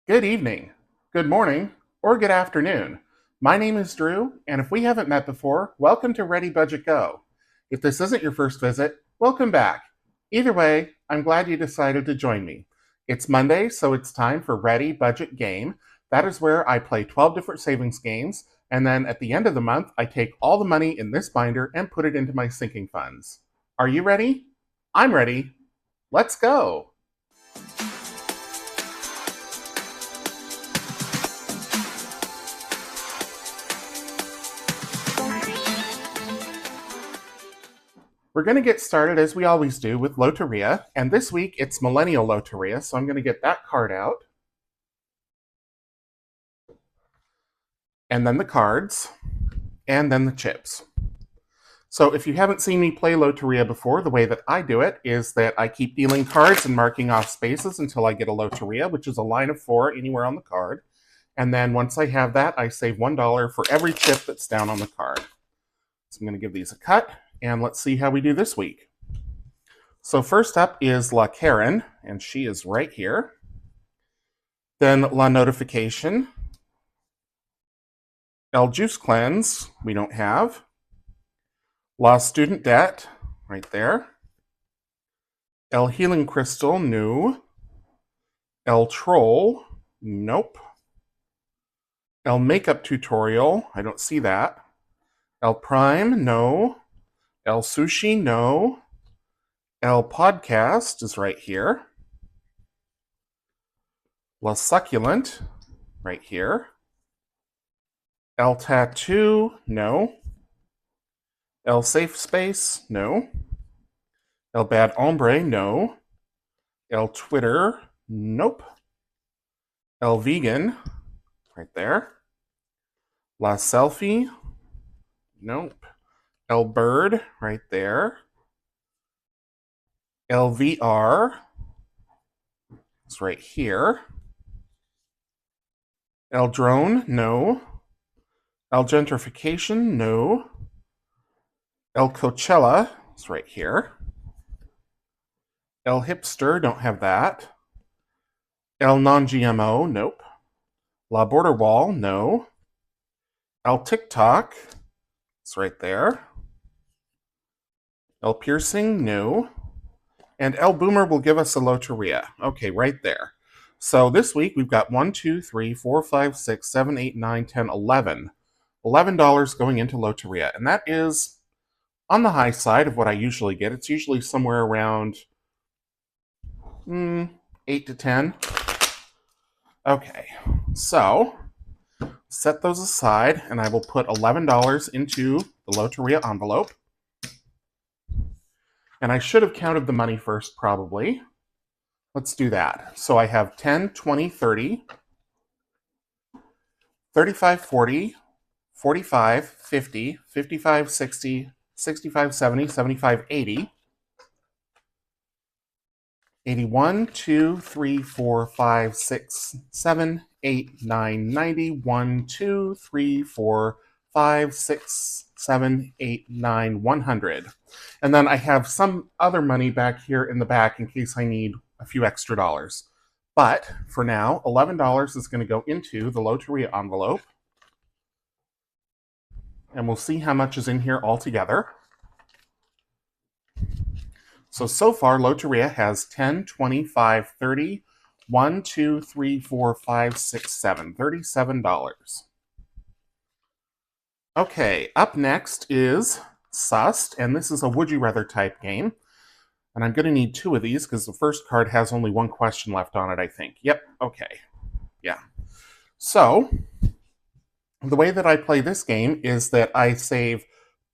Good evening, good morning, or good afternoon. My name is Drew, and if we haven't met before, welcome to ReadyBudgetGo. If this isn't your first visit, welcome back. Either way, I'm glad you decided to join me. It's Monday, so it's time for ReadyBudgetGame. That is where I play 12 different savings games, and then at the end of the month, I take all the money in this binder and put it into my sinking funds. Are you ready? I'm ready. Let's go. We're going to get started, as we always do, with Loteria, and this week it's Millennial Loteria, so I'm going to get that card out. And then the cards, and then the chips. So if you haven't seen me play Loteria before, the way that I do it is that I keep dealing cards and marking off spaces until I get a Loteria, which is a line of 4 anywhere on the card. And then once I have that, I save $1 for every chip that's down on the card. So I'm going to give these a cut, and let's see how we do this week. So first up is La Karen, and she is right here. Then La Notification. El Juice Cleanse, we don't have. La Student Debt, right there. El Healing Crystal, no. El Troll, nope. El Makeup Tutorial, I don't see that. El Prime, no. El Sushi, no. El Podcast is right here. La Succulent, right here. El Tattoo, no. El Safe Space, no. El Bad Hombre, no. El Twitter, nope. El Vegan, right there. La Selfie, nope. El Bird, right there. El VR, it's right here. El Drone, no. El Gentrification, no. El Coachella, it's right here. El Hipster, don't have that. El Non-GMO, nope. La Border Wall, no. El TikTok, it's right there. El Piercing, no. And El Boomer will give us a Loteria. Okay, right there. So this week we've got 1, 2, 3, 4, 5, 6, 7, 8, 9, 10, 11. $11 going into Loteria. And that is on the high side of what I usually get. It's usually somewhere around 8 to 10. Okay, so set those aside, and I will put $11 into the Loteria envelope. And I should have counted the money first, probably. Let's do that. So I have 10, 20, 30, 35, 40, 45, 50, 55, 60, 65, 70, 75, 80, 81, 2, 3, 4, 5, 6, 7, 8, 9, 90, 1, 2, 3, 4, 5, 6, 7, 8, 9, 100. And then I have some other money back here in the back in case I need a few extra dollars. But for now, $11 is going to go into the Loteria envelope. And we'll see how much is in here altogether. So far, Loteria has 10, 25, 30, 1, 2, 3, 4, 5, 6, 7, $37. Okay, up next is Sussed, and this is a Would You Rather type game. And I'm going to need 2 of these because the first card has only 1 question left on it, I think. Yep, okay. Yeah. So, the way that I play this game is that I save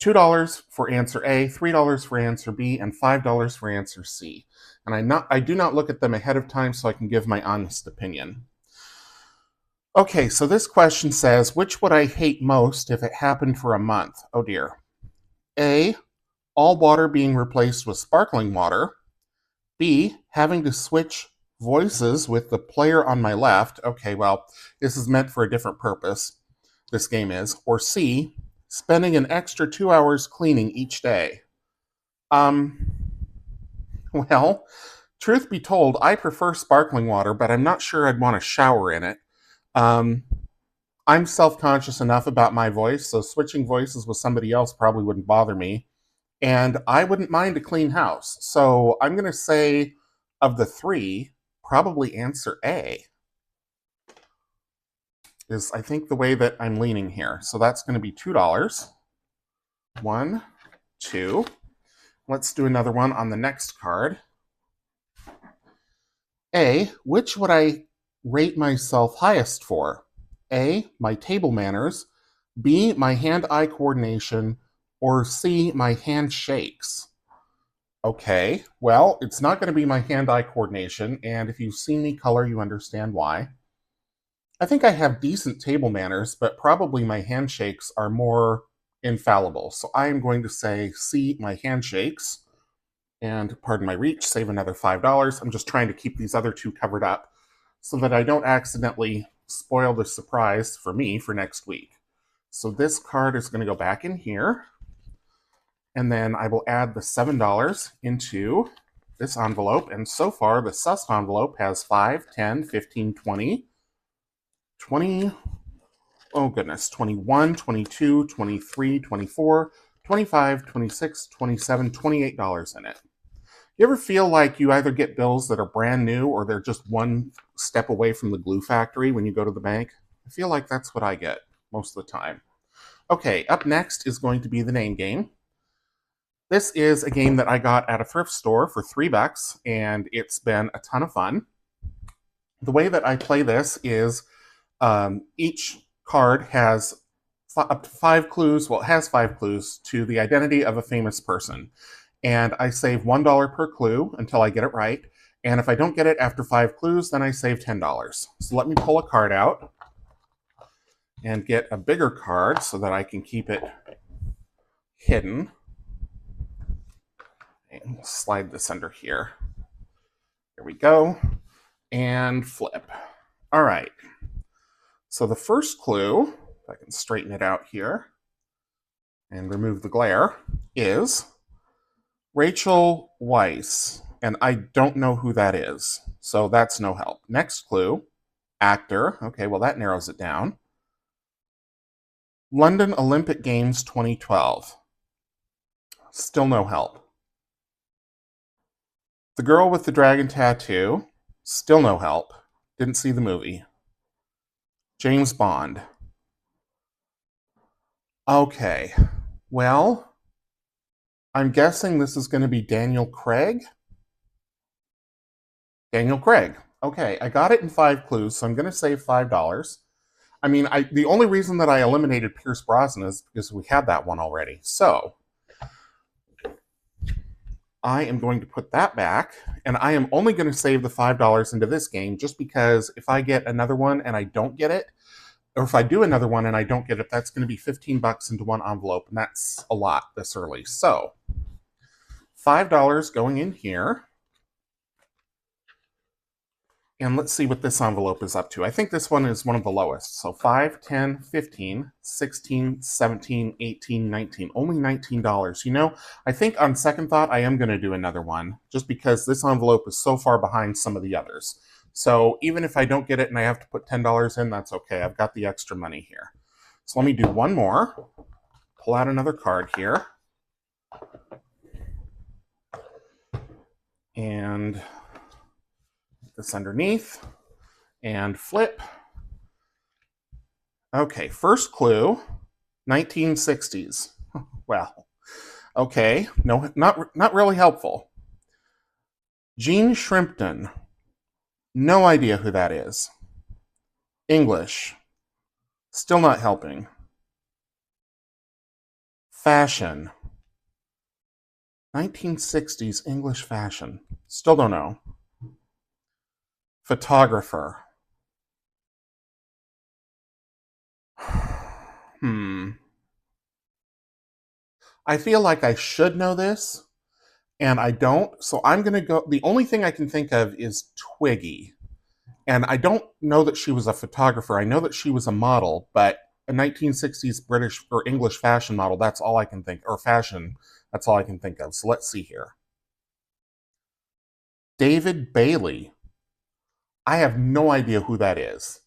$2 for answer A, $3 for answer B, and $5 for answer C. And I do not look at them ahead of time so I can give my honest opinion. Okay, so this question says, which would I hate most if it happened for a month? Oh dear. A, all water being replaced with sparkling water. B, having to switch voices with the player on my left. Okay, well, this is meant for a different purpose. This game is. Or C, spending an extra 2 hours cleaning each day. Well, Truth be told, I prefer sparkling water, but I'm not sure I'd want to shower in it. Um, I'm self-conscious enough about my voice, so switching voices with somebody else probably wouldn't bother me. And I wouldn't mind a clean house. So I'm going to say, of the three, probably answer A is, I think, the way that I'm leaning here. So that's going to be $2. 1, 2. Let's do another one on the next card. A, which would I rate myself highest for? A, my table manners. B, my hand-eye coordination. Or C, my handshakes. Okay, well, it's not going to be my hand-eye coordination, and if you've seen me color, you understand why. I think I have decent table manners, but probably my handshakes are more infallible. So I am going to say C, my handshakes. And pardon my reach, save another $5. I'm just trying to keep these other two covered up so that I don't accidentally spoil the surprise for me for next week. So this card is going to go back in here. And then I will add the $7 into this envelope. And so far, the sus envelope has 5, 10, 15, 20, 20, oh goodness, 21, 22, 23, 24, 25, 26, 27, $28 in it. You ever feel like you either get bills that are brand new or they're just one step away from the glue factory when you go to the bank? I feel like that's what I get most of the time. Okay, up next is going to be the name game. This is a game that I got at a thrift store for $3, and it's been a ton of fun. The way that I play this is each card has up to 5 clues. Well, it has 5 clues to the identity of a famous person. And I save $1 per clue until I get it right. And if I don't get it after 5 clues, then I save $10. So let me pull a card out and get a bigger card so that I can keep it hidden. And we'll slide this under here. There we go. And flip. All right. So the first clue, if I can straighten it out here and remove the glare, is Rachel Weisz, and I don't know who that is, so that's no help. Next clue, actor. Okay, well, that narrows it down. London Olympic Games 2012. Still no help. The girl with the dragon tattoo. Still no help. Didn't see the movie. James Bond. Okay, well, I'm guessing this is going to be Daniel Craig. Daniel Craig. Okay, I got it in 5 clues, so I'm going to save $5. I mean, the only reason that I eliminated Pierce Brosnan is because we had that one already. So I am going to put that back, and I am only going to save the $5 into this game just because if I get another one and I don't get it, or if I do another one and I don't get it, that's going to be $15 into one envelope, and that's a lot this early. So $5 going in here. And let's see what this envelope is up to. I think this one is one of the lowest. So 5, 10, 15, 16, 17, 18, 19. Only $19. You know, I think on second thought, I am going to do another one just because this envelope is so far behind some of the others. So even if I don't get it and I have to put $10 in, that's okay. I've got the extra money here. So let me do one more. Pull out another card here. And this underneath and flip. Okay, first clue, 1960s. Well, okay, no, not really helpful. Jean Shrimpton. No idea who that is. English. Still not helping. Fashion. 1960s English fashion. Still don't know. Photographer. I feel like I should know this, and I don't, so I'm going to go. The only thing I can think of is Twiggy. And I don't know that she was a photographer. I know that she was a model, but a 1960s British or English fashion model, that's all I can think, or fashion, that's all I can think of. So let's see here. David Bailey. I have no idea who that is.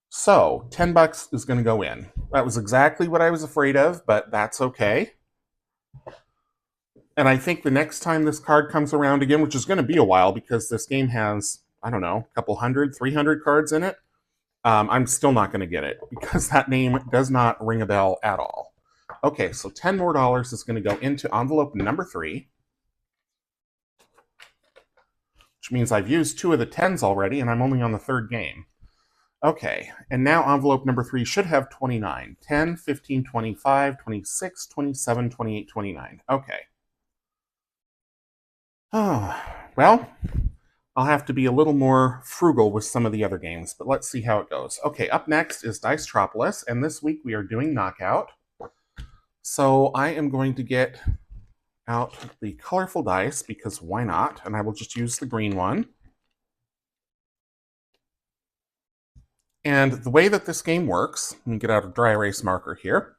So, $10 is going to go in. That was exactly what I was afraid of, but that's okay. And I think the next time this card comes around again, which is going to be a while because this game has, I don't know, a couple hundred, 300 cards in it, I'm still not going to get it because that name does not ring a bell at all. Okay, so $10 more is going to go into envelope number 3, which means I've used 2 of the 10s already, and I'm only on the 3rd game. Okay, and now envelope number 3 should have 29. 10, 15, 25, 26, 27, 28, 29. Okay. Oh, well, I'll have to be a little more frugal with some of the other games, but let's see how it goes. Okay, up next is Dicetropolis, and this week we are doing Knockout. So I am going to get out the colorful dice, because why not? And I will just use the green one. And the way that this game works, let me get out a dry erase marker here,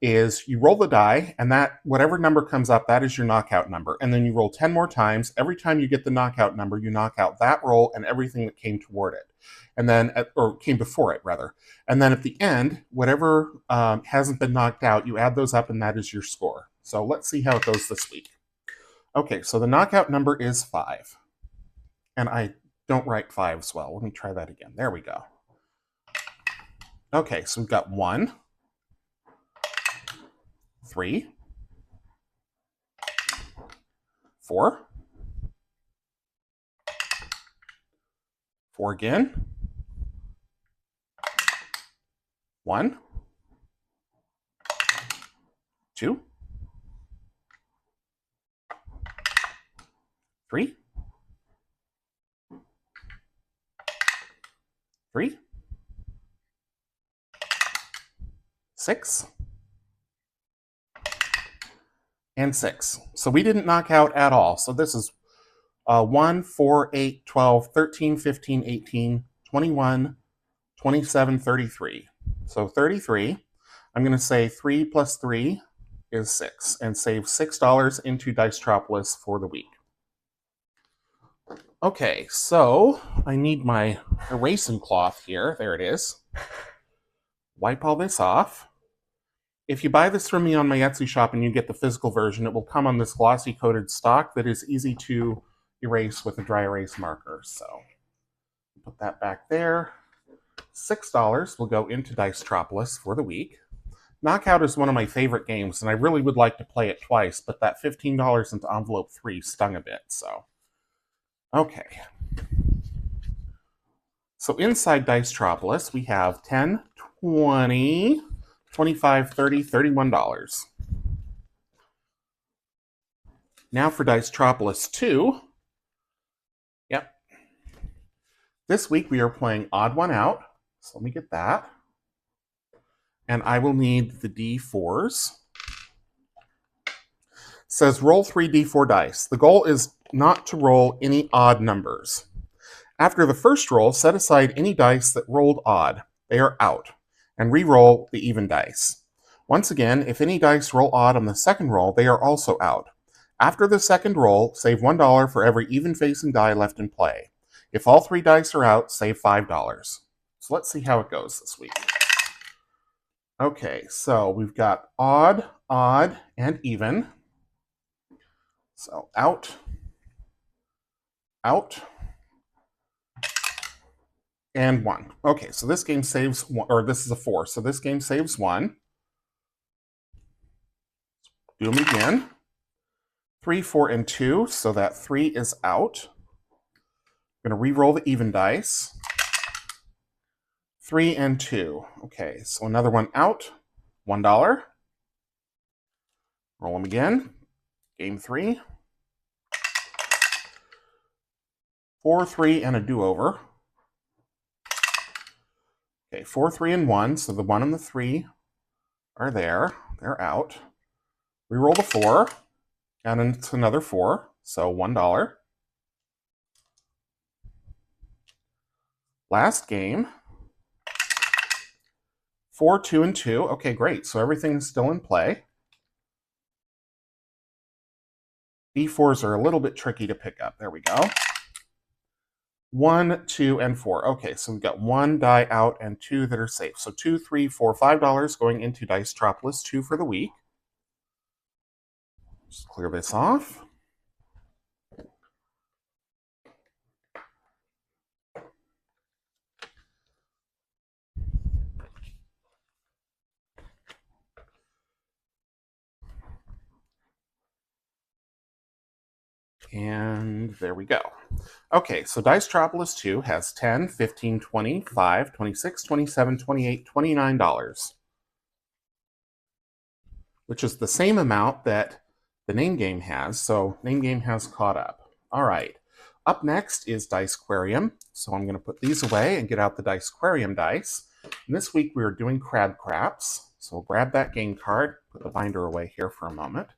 is you roll the die, and that whatever number comes up, that is your knockout number. And then you roll 10 more times. Every time you get the knockout number, you knock out that roll and everything that came toward it. And then, or came before it, rather. And then at the end, whatever hasn't been knocked out, you add those up, and that is your score. So let's see how it goes this week. Okay, so the knockout number is 5. And I don't write 5s well. Let me try that again. There we go. Okay, so we've got 1, 3, 4, 4 again, 1, 2, 3, 3, 6, and 6. So we didn't knock out at all. So this is 1, 4, 8, 12, 13, 15, 18, 21, 27, 33. So 33. I'm going to say 3 plus 3 is 6, and save $6 into Dicetropolis for the week. Okay, so I need my erasing cloth here. There it is. Wipe all this off. If you buy this from me on my Etsy shop and you get the physical version, it will come on this glossy coated stock that is easy to erase with a dry erase marker. So put that back there. $6 will go into Dicetropolis for the week. Knockout is one of my favorite games, and I really would like to play it twice, but that $15 into envelope 3 stung a bit, so. Okay. So inside Dicetropolis, we have 10, 20, 25, 30, $31. Now for Dicetropolis 2. Yep. This week we are playing Odd One Out. So let me get that. And I will need the D4s. It says roll 3 D4 dice. The goal is not to roll any odd numbers. After the first roll, set aside any dice that rolled odd. They are out. And re-roll the even dice. Once again, if any dice roll odd on the second roll, they are also out. After the second roll, save $1 for every even-facing die left in play. If all 3 dice are out, save $5. So let's see how it goes this week. Okay, so we've got odd, odd, and even. So out, out, and 1. Okay, so this game saves 1, or this is a 4, so this game saves 1. Do them again. 3, 4, and 2, so that 3 is out. I'm going to re-roll the even dice. 3 and 2. Okay, so another one out. $1. Roll them again. Game 3. 4, 3, and a do-over. Okay, 4, 3, and 1. So the 1 and the 3 are there. They're out. Reroll the 4. And it's another 4. So $1. Last game. 4, 2, and 2. Okay, great. So everything's still in play. D4s are a little bit tricky to pick up. There we go. 1, 2, and 4. Okay, so we've got 1 die out and 2 that are safe. So 2, 3, 4, $5 going into Dice Tropolis 2 for the week. Just clear this off. And there we go. Okay, so Dice Tropolis 2 has 10, 15, 20, 5, 26, 27, 28, $29, which is the same amount that the name game has, so name game has caught up. All right, up next is Dicequarium, so I'm going to put these away and get out the Dicequarium dice. And this week we are doing Crab Craps, so we'll grab that game card, put the binder away here for a moment.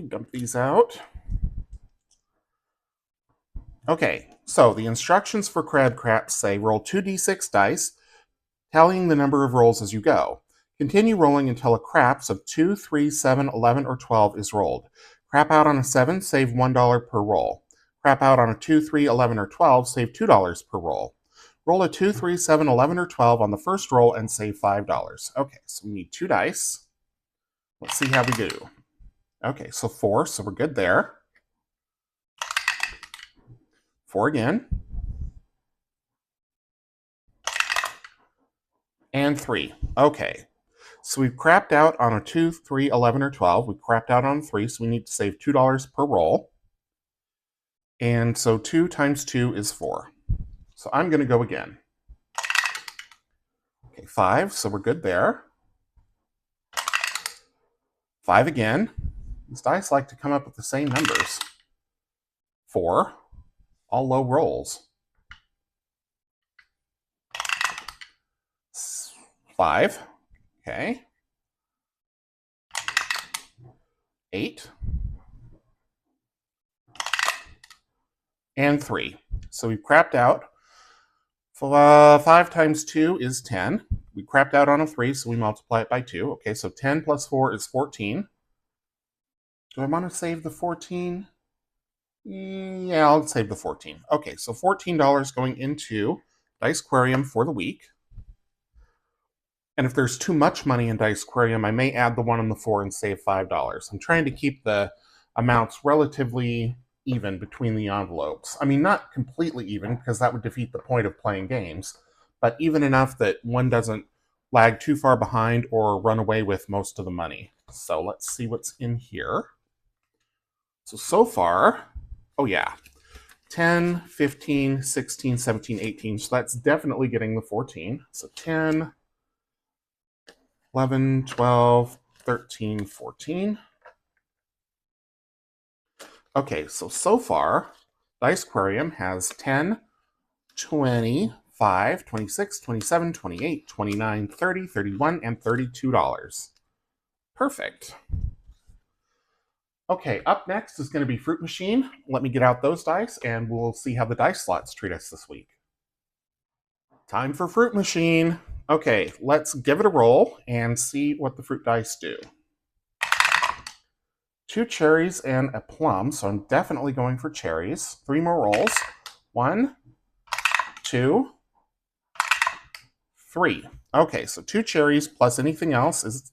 Dump these out. Okay, so the instructions for Crab Craps say roll 2d6 dice, tallying the number of rolls as you go. Continue rolling until a craps of 2, 3, 7, 11, or 12 is rolled. Crap out on a 7, save $1 per roll. Crap out on a 2, 3, 11, or 12, save $2 per roll. Roll a 2, 3, 7, 11, or 12 on the first roll and save $5. Okay, so we need 2 dice. Let's see how we do. Okay, so 4, so we're good there. 4 again. And 3. Okay, so we've crapped out on a 2, 3, 11, or 12. We crapped out on 3, so we need to save $2 per roll. And so 2 times 2 is 4. So I'm going to go again. Okay, 5, so we're good there. 5 again. These dice like to come up with the same numbers. 4, all low rolls. 5, okay. 8. And 3. So we've crapped out. 5 times 2 is 10. We crapped out on a 3, so we multiply it by 2. Okay, so 10 plus 4 is 14. Do I want to save the 14? Yeah, I'll save the 14. Okay, so $14 going into Dicequarium for the week. And if there's too much money in Dicequarium, I may add the 1 and the 4 and save $5. I'm trying to keep the amounts relatively even between the envelopes. I mean, not completely even, because that would defeat the point of playing games, but even enough that one doesn't lag too far behind or run away with most of the money. So let's see what's in here. So far, oh yeah, 10, 15, 16, 17, 18. So that's definitely getting the 14. So 10, 11, 12, 13, 14. Okay, so far, Dicequarium has 10, 25, 26, 27, 28, 29, 30, 31, and $32. Perfect. Okay, up next is going to be Fruit Machine. Let me get out those dice, and we'll see how the dice slots treat us this week. Time for Fruit Machine. Okay, let's give it a roll and see what the fruit dice do. 2 cherries and a plum, so I'm definitely going for cherries. 3 more rolls. 1, 2, 3. Okay, so 2 cherries plus anything else is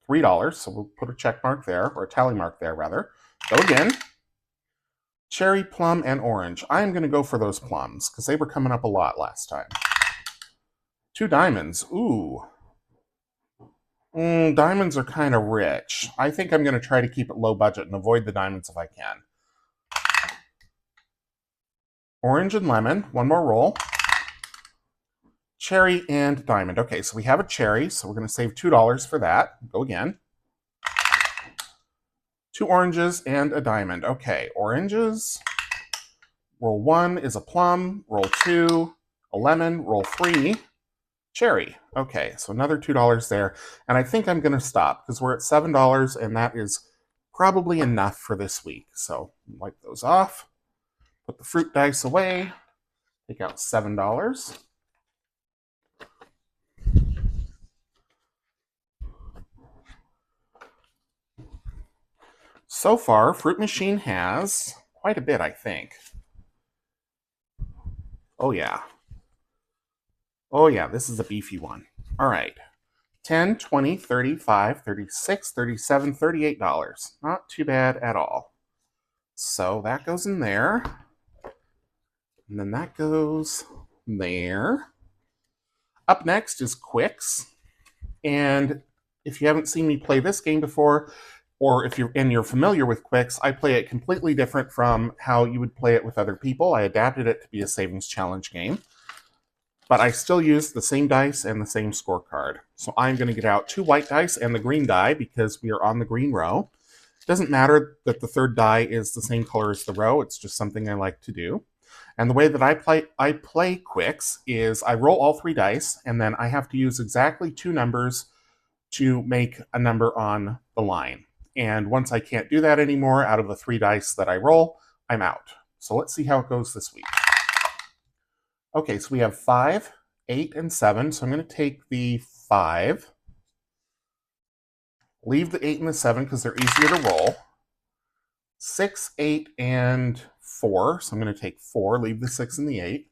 $3, so we'll put a check mark there, or a tally mark there, rather. Go again. Cherry, plum, and orange. I'm going to go for those plums, because they were coming up a lot last time. 2 diamonds. Ooh. Diamonds are kind of rich. I think I'm going to try to keep it low budget and avoid the diamonds if I can. Orange and lemon. 1 more roll. Cherry and diamond. Okay, so we have a cherry, so we're going to save $2 for that. Go again. 2 oranges and a diamond. Okay, oranges. Roll 1 is a plum. Roll 2, a lemon. Roll 3, cherry. Okay, so another $2 there. And I think I'm going to stop because we're at $7 and that is probably enough for this week. So wipe those off. Put the fruit dice away. Take out $7. So far, Fruit Machine has quite a bit, I think. Oh yeah. Oh yeah, this is a beefy one. All right. 10, 20, 35, 36, 37, $38. Not too bad at all. So that goes in there. And then that goes there. Up next is Quicks. And if you haven't seen me play this game before, or if you're familiar with Quicks, I play it completely different from how you would play it with other people. I adapted it to be a savings challenge game, but I still use the same dice and the same scorecard. So I'm going to get out 2 white dice and the green die because we are on the green row. It doesn't matter that the third die is the same color as the row. It's just something I like to do. And the way that I play Quicks is I roll all 3 dice, and then I have to use exactly 2 numbers to make a number on the line. And once I can't do that anymore out of the 3 dice that I roll, I'm out. So let's see how it goes this week. Okay, so we have 5, 8, and 7. So I'm going to take the 5, leave the 8 and the 7 because they're easier to roll. 6, 8, and 4. So I'm going to take 4, leave the 6 and the 8.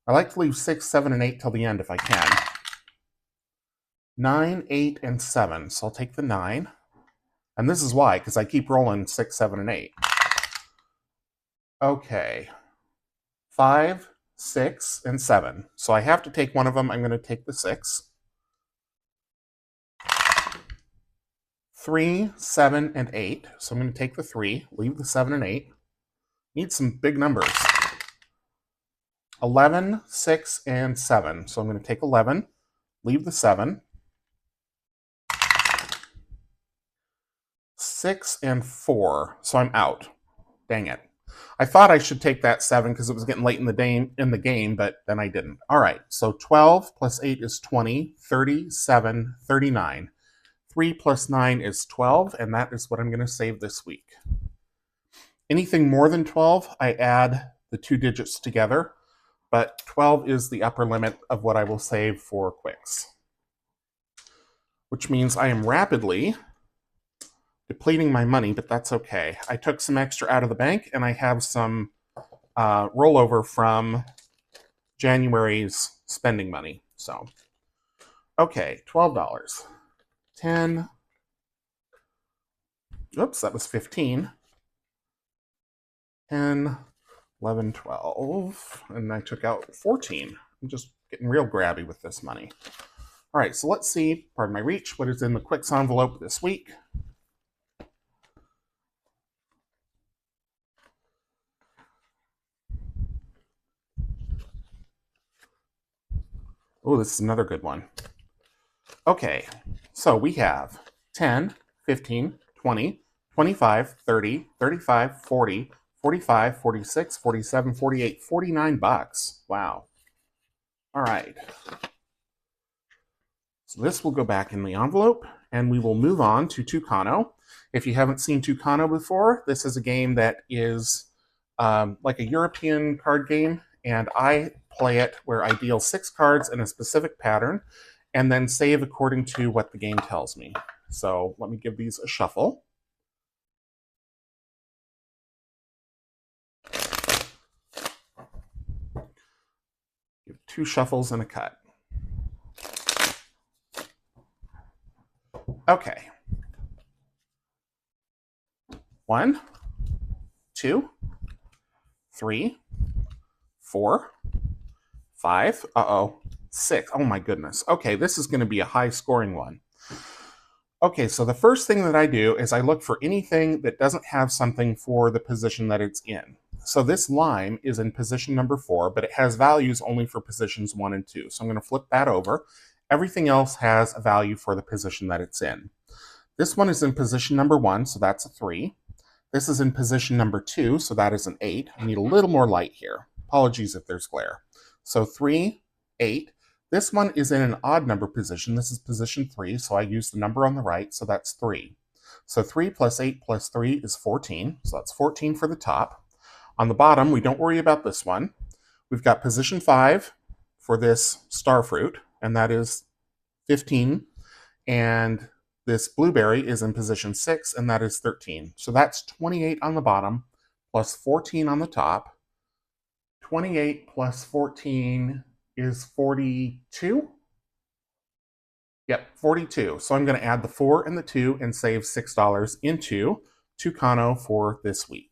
I like to leave 6, 7, and 8 till the end if I can. 9, 8, and 7. So I'll take the 9. And this is why, because I keep rolling 6, 7, and 8. Okay. 5, 6, and 7. So I have to take one of them. I'm going to take the 6. 3, 7, and 8. So I'm going to take the 3, leave the 7 and 8. Need some big numbers. 11, 6, and 7. So I'm going to take 11, leave the 7. 6 and 4. So I'm out. Dang it. I thought I should take that 7 because it was getting late in the game, but then I didn't. All right, so 12 plus 8 is 20, 37, 39. 3 plus 9 is 12, and that is what I'm going to save this week. Anything more than 12, I add the 2 digits together, but 12 is the upper limit of what I will save for Quicks, which means I am rapidly depleting my money, but that's okay. I took some extra out of the bank, and I have some rollover from January's spending money. So, okay, $12. 10. Oops, that was 15. 10, 11, 12. And I took out 14. I'm just getting real grabby with this money. All right, so let's see, pardon my reach, what is in the Quicks envelope this week. Oh, this is another good one. Okay, so we have 10, 15, 20, 25, 30, 35, 40, 45, 46, 47, 48, $49. Wow. All right. So this will go back in the envelope, and we will move on to Tucano. If you haven't seen Tucano before, this is a game that is like a European card game, and I play it where I deal 6 cards in a specific pattern, and then save according to what the game tells me. So let me give these a shuffle. Give 2 shuffles and a cut. Okay. 1, 2, 3, 4, 5. Uh-oh. 6. Oh my goodness. Okay, this is going to be a high scoring one. Okay, so the first thing that I do is I look for anything that doesn't have something for the position that it's in. So this lime is in position number 4, but it has values only for positions 1 and 2. So I'm going to flip that over. Everything else has a value for the position that it's in. This one is in position number 1, so that's a 3. This is in position number 2, so that is an 8. I need a little more light here. Apologies if there's glare. So 3, 8. This one is in an odd number position. This is position 3, so I use the number on the right, so that's 3. So 3 plus 8 plus 3 is 14, so that's 14 for the top. On the bottom, we don't worry about this one. We've got position 5 for this star fruit, and that is 15. And this blueberry is in position 6, and that is 13. So that's 28 on the bottom, plus 14 on the top. 28 plus 14 is 42? Yep, 42. So I'm going to add the 4 and the 2 and save $6 into Tucano for this week.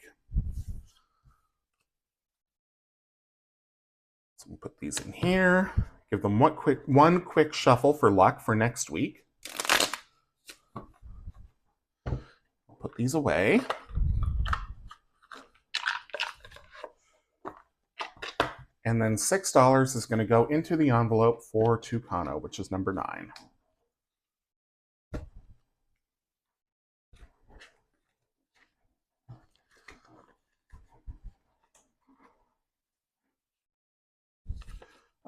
So we'll put these in here. Give them one quick shuffle for luck for next week. Put these away. And then $6 is going to go into the envelope for Tucano, which is number 9.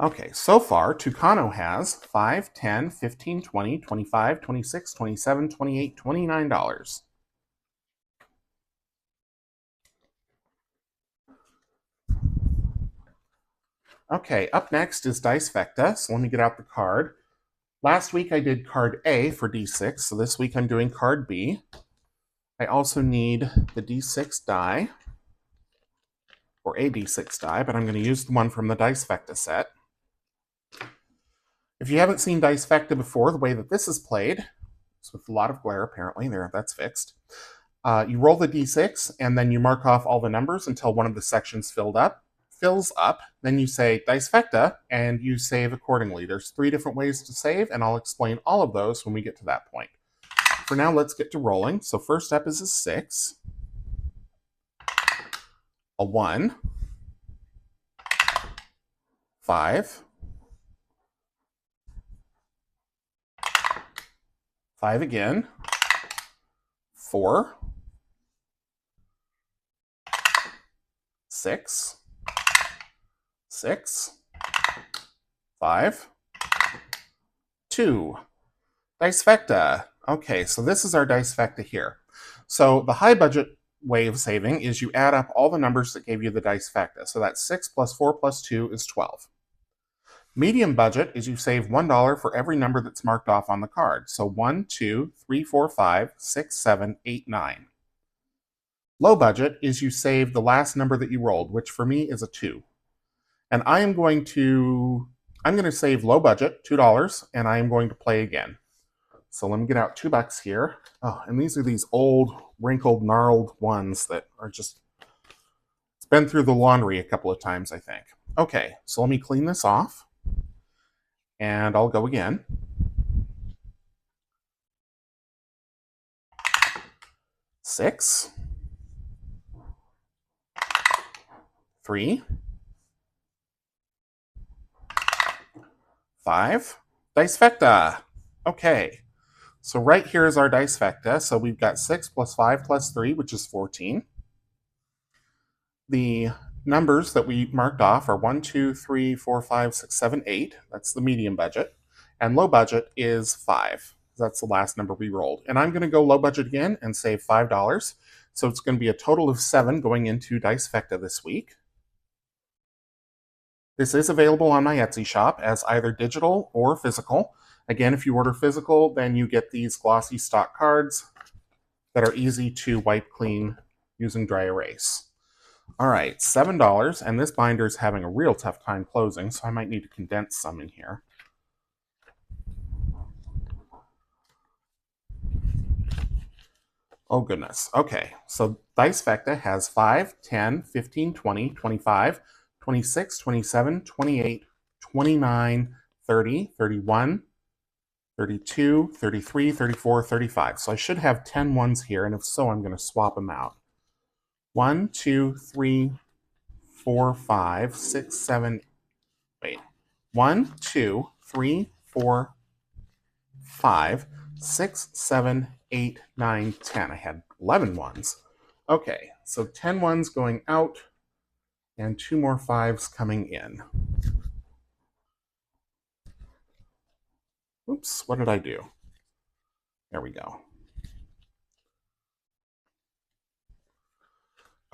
Okay, so far, Tucano has 5, 10, 15, 20, 25, 26, 27, 28, $29. Okay, up next is Dice Vecta, so let me get out the card. Last week I did card A for D6, so this week I'm doing card B. I also need the D6 die, or a D6 die, but I'm going to use the one from the Dice Vecta set. If you haven't seen Dice Vecta before, the way that this is played, it's with a lot of glare apparently, there, that's fixed. You roll the D6, and then you mark off all the numbers until one of the sections fills up. Then you say Dice Vecta, and you save accordingly. There's 3 different ways to save, and I'll explain all of those when we get to that point. For now, let's get to rolling. So first up is a 6, a 1, 5, 5 again, 4, 6, 6, 5, 2. Dice Vecta. Okay, so this is our Dice Vecta here. So the high budget way of saving is you add up all the numbers that gave you the Dice Vecta. So that's 6 plus 4 plus 2 is 12. Medium budget is you save $1 for every number that's marked off on the card. So 1, 2, 3, 4, 5, 6, 7, 8, 9. Low budget is you save the last number that you rolled, which for me is a 2. And I'm going to save low budget, $2, and I am going to play again. So let me get out $2 here. Oh, and these are these old, wrinkled, gnarled ones that are just, it's been through the laundry a couple of times, I think. Okay, so let me clean this off. And I'll go again. 6, 3, 5. Dice Vecta. Okay, so right here is our Dice Vecta. So we've got 6 plus 5 plus 3, which is 14. The numbers that we marked off are 1, 2, 3, 4, 5, 6, 7, 8. That's the medium budget. And low budget is 5. That's the last number we rolled. And I'm going to go low budget again and save $5. So it's going to be a total of 7 going into Dice Vecta this week. This is available on my Etsy shop as either digital or physical. Again, if you order physical, then you get these glossy stock cards that are easy to wipe clean using dry erase. All right, $7, and this binder is having a real tough time closing, so I might need to condense some in here. Oh goodness, okay, so Dice Vecta has 5, 10, 15, 20, 25, 26, 27, 28, 29, 30, 31, 32, 33, 34, 35. So I should have 10 ones here, and if so, I'm going to swap them out. 1, 2, 3, 4, 5, 6, 7, wait. 1, 2, 3, 4, 5, 6, 7, 8, 9, 10. I had 11 ones. Okay, so 10 ones going out and 2 more 5s coming in. Oops, what did I do? There we go.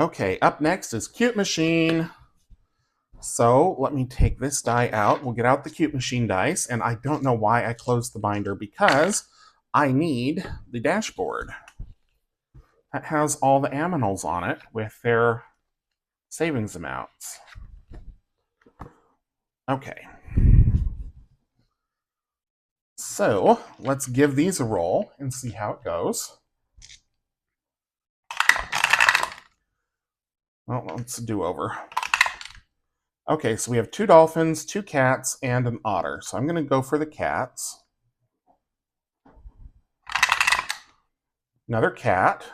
Okay, up next is Cute Machine. So let me take this die out. We'll get out the Cute Machine dice, and I don't know why I closed the binder because I need the dashboard. That has all the aminals on it with their savings amounts. Okay. So let's give these a roll and see how it goes. Well, let's do over. Okay, so we have 2 dolphins, 2 cats, and an otter. So I'm going to go for the cats. Another cat.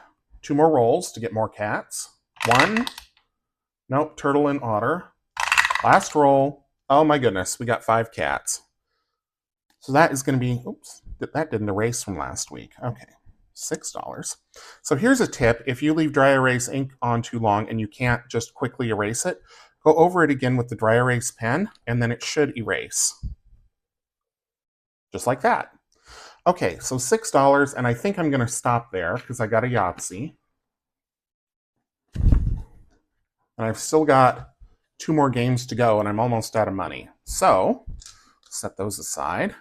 2 more rolls to get more cats. 1. Nope, turtle and otter. Last roll. Oh my goodness, we got 5 cats. So that is going to be, oops, that didn't erase from last week. Okay, $6. So here's a tip. If you leave dry erase ink on too long and you can't just quickly erase it, go over it again with the dry erase pen, and then it should erase. Just like that. Okay, so $6, and I think I'm going to stop there because I got a Yahtzee. And I've still got 2 more games to go, and I'm almost out of money. So, set those aside.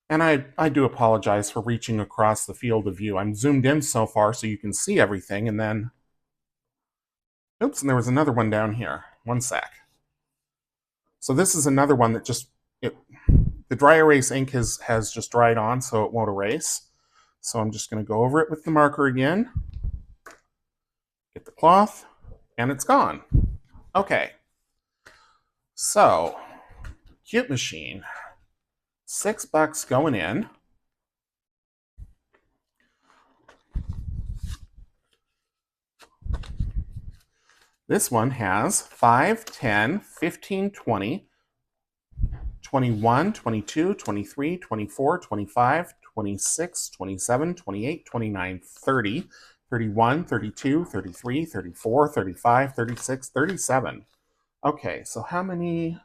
And I do apologize for reaching across the field of view. I'm zoomed in so far so you can see everything, and then... Oops, and there was another one down here. 1 sec. So this is another one that just... the dry erase ink has just dried on, so it won't erase. So I'm just going to go over it with the marker again. Get the cloth, and it's gone. Okay. So, Cute Machine. $6 going in. This one has 5, 10, 15, 20, 21, 22, 23, 24, 25, 26, 27, 28, 29, 30, 31, 32, 33, 34, 35, 36, 37. Okay, so how many?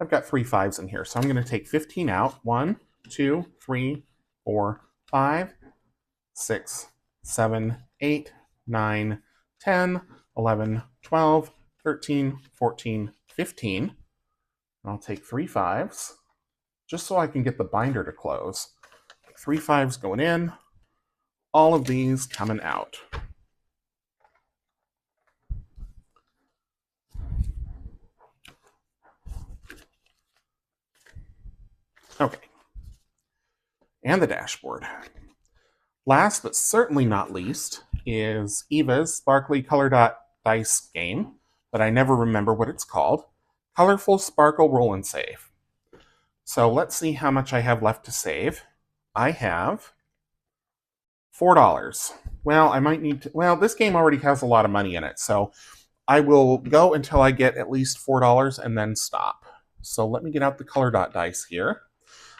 I've got 3 5s in here, so I'm going to take 15 out. 1, 2, 3, 4, 5, 6, 7, 8, 9, 10, 11, 12, 13, 14, 15. And I'll take 3 5s, just so I can get the binder to close. 3 5s going in, all of these coming out. Okay. And the dashboard. Last but certainly not least is Eva's Sparkly Color Dot Dice game, but I never remember what it's called. Colorful Sparkle Roll and Save. So let's see how much I have left to save. I have $4. Well, I might need to... Well, this game already has a lot of money in it, so I will go until I get at least $4 and then stop. So let me get out the Color Dot dice here.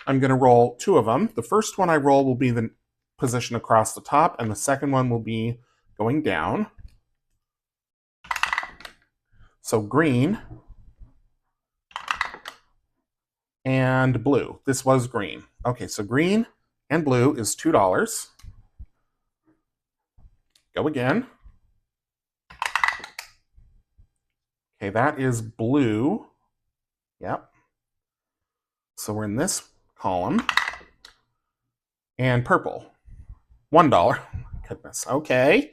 I'm going to roll 2 of them. The first one I roll will be the position across the top, and the second one will be going down. So green and blue. This was green. Okay, so green and blue is $2. Go again. Okay, that is blue. Yep. So we're in this column. And purple. $1. Goodness. Okay.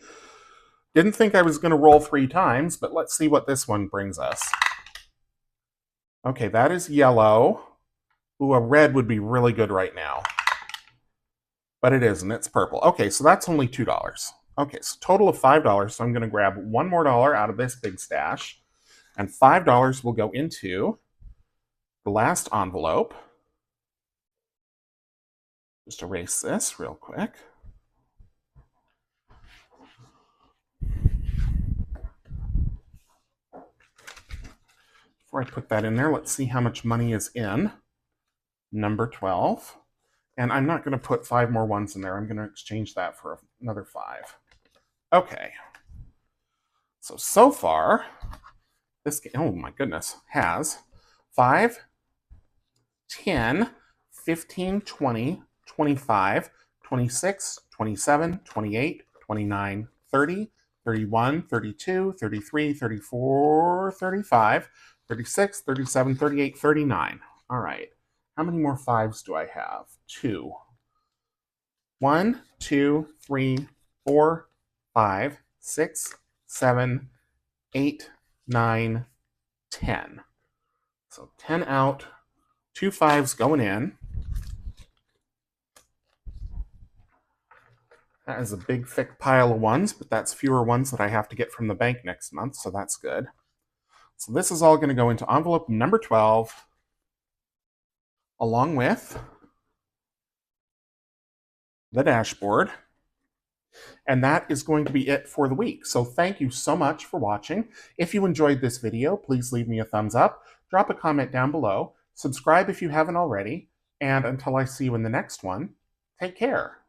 Didn't think I was going to roll 3 times, but let's see what this one brings us. Okay, that is yellow. Ooh, a red would be really good right now. But it isn't. It's purple. Okay, so that's only $2. Okay, so total of $5. So I'm going to grab $1 more out of this big stash. And $5 will go into the last envelope. Just erase this real quick. Before I put that in there, let's see how much money is in number 12. And I'm not going to put 5 more ones in there. I'm going to exchange that for another 5. Okay. So far, this game, oh my goodness, has 5, 10, 15, 20, 25, 26, 27, 28, 29, 30, 31, 32, 33, 34, 35, 36, 37, 38, 39. All right. How many more 5s do I have? 2. 1, 2, 3, 4, 5, 6, 7, 8, 9, 10. So 10 out, 2 5s going in. That is a big, thick pile of 1s, but that's fewer 1s that I have to get from the bank next month, so that's good. So this is all going to go into envelope number 12, along with the dashboard. And that is going to be it for the week. So thank you so much for watching. If you enjoyed this video, please leave me a thumbs up, drop a comment down below, subscribe if you haven't already, and until I see you in the next one, take care.